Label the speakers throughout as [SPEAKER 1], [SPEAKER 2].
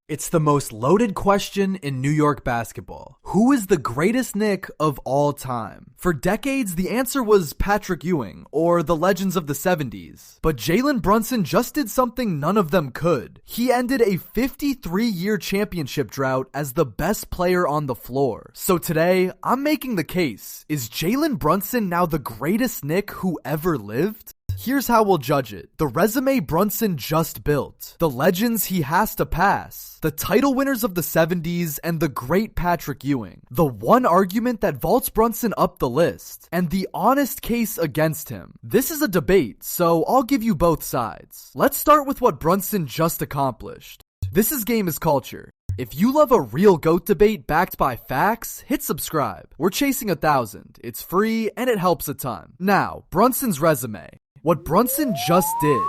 [SPEAKER 1] It's the most loaded question in New York basketball. Who is the greatest Knick of all time? For decades, the answer was Patrick Ewing, or the legends of the 70s. But Jalen Brunson just did something none of them could. He ended a 53-year championship drought as the best player on the floor. So today, I'm making the case. Is Jalen Brunson now the greatest Knick who ever lived? Here's how we'll judge it. The resume Brunson just built. The legends he has to pass. The title winners of the 70s and the great Patrick Ewing. The one argument that vaults Brunson up the list. And the honest case against him. This is a debate, so I'll give you both sides. Let's start with what Brunson just accomplished. This is Game is Culture. If you love a real GOAT debate backed by facts, hit subscribe. We're chasing 1,000. It's free and it helps a ton. Now, Brunson's resume. What Brunson just did.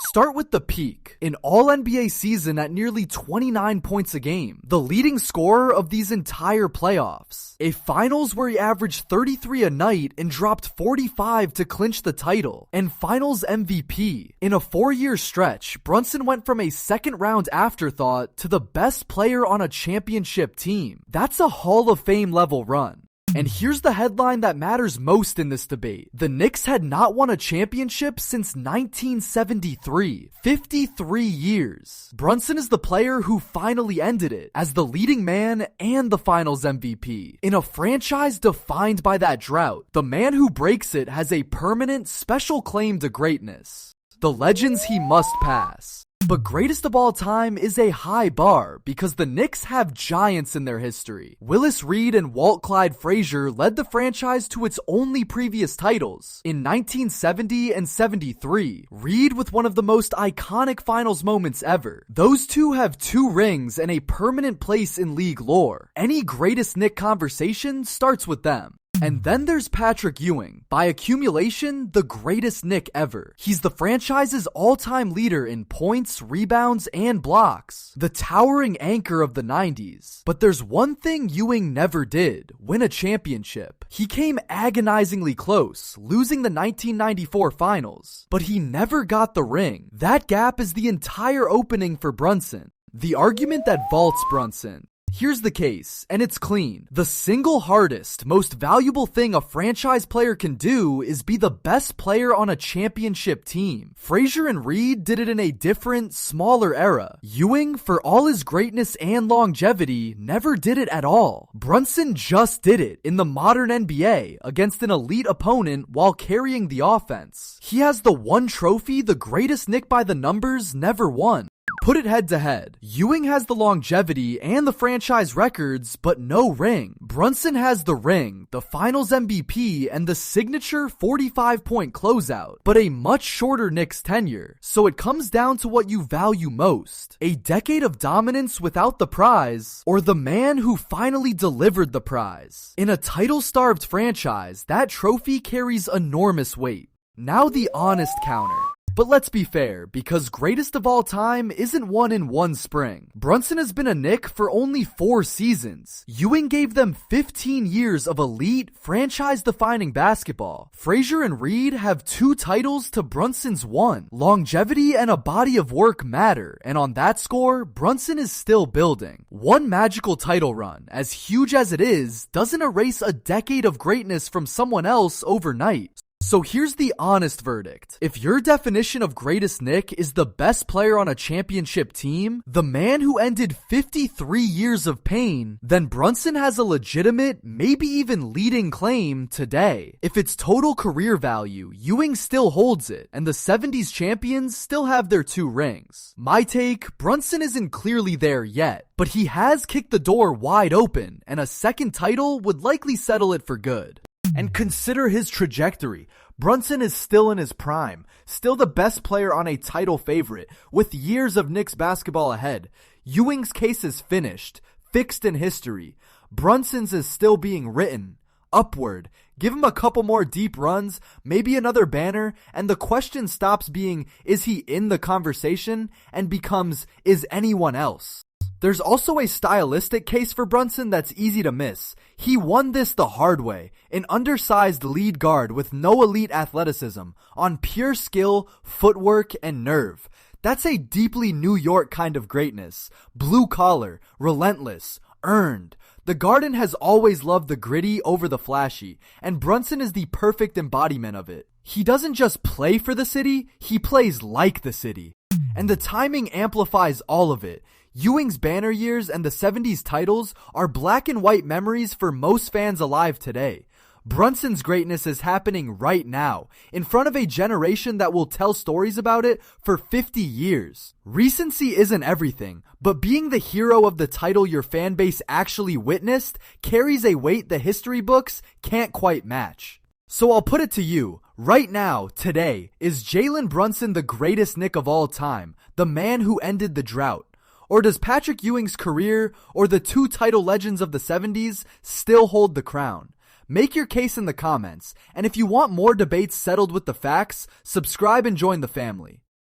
[SPEAKER 1] Start with the peak. An all-NBA season at nearly 29 points a game. The leading scorer of these entire playoffs. A finals where he averaged 33 a night and dropped 45 to clinch the title. And finals MVP. In a 4-year stretch, Brunson went from a second-round afterthought to the best player on a championship team. That's a Hall of Fame level run. And here's the headline that matters most in this debate. The Knicks had not won a championship since 1973. 53 years. Brunson is the player who finally ended it as the leading man and the finals MVP. In a franchise defined by that drought, the man who breaks it has a permanent special claim to greatness. The legends he must pass. But greatest of all time is a high bar because the Knicks have giants in their history. Willis and Walt Frazier led the franchise to its only previous titles. In 1970 and 73, Reed with one of the most iconic finals moments ever. Those two have 2 rings and a permanent place in league lore. Any greatest Knick conversation starts with them. And then there's Patrick Ewing, by accumulation, the greatest Knick ever. He's the franchise's all-time leader in points, rebounds, and blocks. The towering anchor of the 90s. But there's one thing Ewing never did, win a championship. He came agonizingly close, losing the 1994 finals. But he never got the ring. That gap is the entire opening for Brunson. The argument that vaults Brunson. Here's the case, and it's clean. The single hardest, most valuable thing a franchise player can do is be the best player on a championship team. Frazier and Reed did it in a different, smaller era. Ewing, for all his greatness and longevity, never did it at all. Brunson just did it in the modern NBA against an elite opponent while carrying the offense. He has the one trophy the greatest Knick by the numbers never won. Put it head to head. Ewing has the longevity and the franchise records, but no ring. Brunson has the ring, the finals MVP, and the signature 45-point closeout, but a much shorter Knicks tenure. So it comes down to what you value most. A decade of dominance without the prize, or the man who finally delivered the prize. In a title-starved franchise, that trophy carries enormous weight. Now the honest counter. But let's be fair, because greatest of all time isn't won in one spring. Brunson has been a Knick for only 4 seasons. Ewing gave them 15 years of elite, franchise-defining basketball. Frazier and Reed have 2 titles to Brunson's 1. Longevity and a body of work matter, and on that score, Brunson is still building. One magical title run, as huge as it is, doesn't erase a decade of greatness from someone else overnight. So here's the honest verdict. If your definition of greatest Knick is the best player on a championship team, the man who ended 53 years of pain, then Brunson has a legitimate, maybe even leading claim today. If it's total career value, Ewing still holds it, and the 70s champions still have their 2 rings. My take, Brunson isn't clearly there yet, but he has kicked the door wide open, and a second title would likely settle it for good.
[SPEAKER 2] And consider his trajectory. Brunson is still in his prime, still the best player on a title favorite, with years of Knicks basketball ahead. Ewing's case is finished, fixed in history. Brunson's is still being written. Upward. Give him a couple more deep runs, maybe another banner, and the question stops being, is he in the conversation, and becomes, is anyone else? There's also a stylistic case for Brunson that's easy to miss. He won this the hard way, an undersized lead guard with no elite athleticism, on pure skill, footwork, and nerve. That's a deeply New York kind of greatness. Blue collar, relentless, earned. The Garden has always loved the gritty over the flashy, and Brunson is the perfect embodiment of it. He doesn't just play for the city, he plays like the city. And the timing amplifies all of it. Ewing's banner years and the 70s titles are black and white memories for most fans alive today. Brunson's greatness is happening right now, in front of a generation that will tell stories about it for 50 years. Recency isn't everything, but being the hero of the title your fan base actually witnessed carries a weight the history books can't quite match. So I'll put it to you, right now, today, is Jalen Brunson the greatest Knick of all time, the man who ended the drought? Or does Patrick Ewing's career or the two title legends of the 70s still hold the crown? Make your case in the comments, and if you want more debates settled with the facts, subscribe and join the family.